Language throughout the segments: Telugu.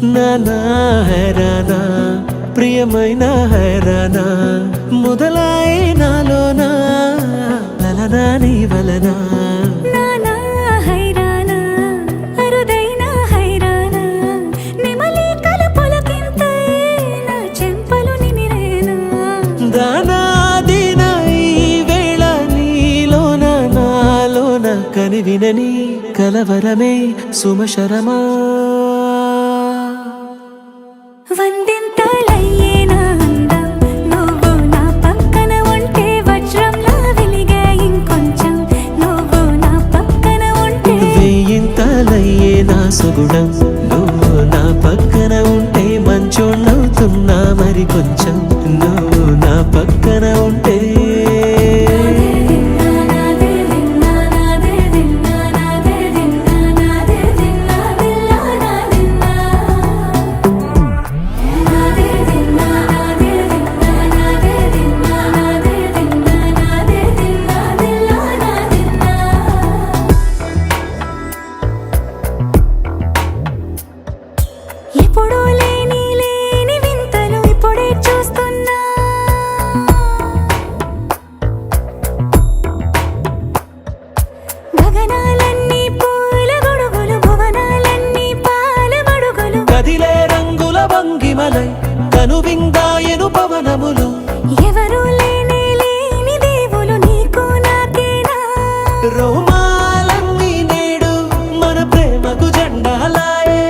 నానా హైరానా ప్రియమైన హైరానా మొదలాయి నాలోనా లలనా నీ వలనా నానా హైరానా అరుదైన హైరానా నెమలి కలపులకింతై నా చెంపలు నిమిరేనా దానా దీనా ఈ వేళ నీలోన నాలోన కనివినని కలవరమే సుమశరమా వందింతలయ్యేనా అందం నువ్వు నా పక్కన ఉంటే వజ్రంలా వెలిగే ఇంకొంచెం నువ్వు నా పక్కన ఉంటే వెయ్యింతలయ్యే నా సుగుణం నువ్వు నా పక్కన ఉంటే మంచోళ్ళవుతున్నా మరి కొంచెం నువ్వు నా పక్కన ఉంటే ఎప్పుడూ లేని వింతలు ఇప్పుడే చూస్తున్నా గగనాలన్నీ పూల గొడుగులు భువనాలన్నీ పాల మడుగులు కదిలే రంగుల భంగిమలై కనువిందాయను పవనములు ఎవరూ లేని దేవులు నీకు నాకేనా రోమాలన్నీ నేడు మన ప్రేమకు జెండాలాయే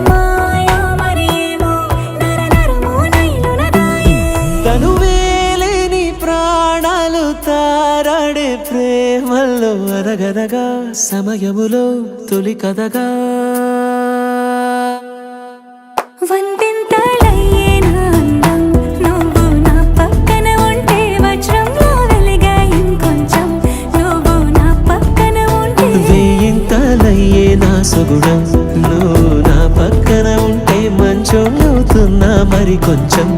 మాయా మరేమో నరనరమో నైలున దాయే తనువేలేని ప్రాణాలు తారాడే ప్రేమల్లో అరగనగా సమయములో తొలి కథగా వందింతలయ్యేనా అందం నువ్వు నా పక్కన ఉంటే వజ్రంలా వెలిగే ఇంకొంచెం నువ్వు నా పక్కన ఉంటే వెయ్యింతలయ్యే నా సుగుణం నువ్వు నా పక్కన ఉంటే మంచోళ్ళవుతున్నా మరి కొంచెం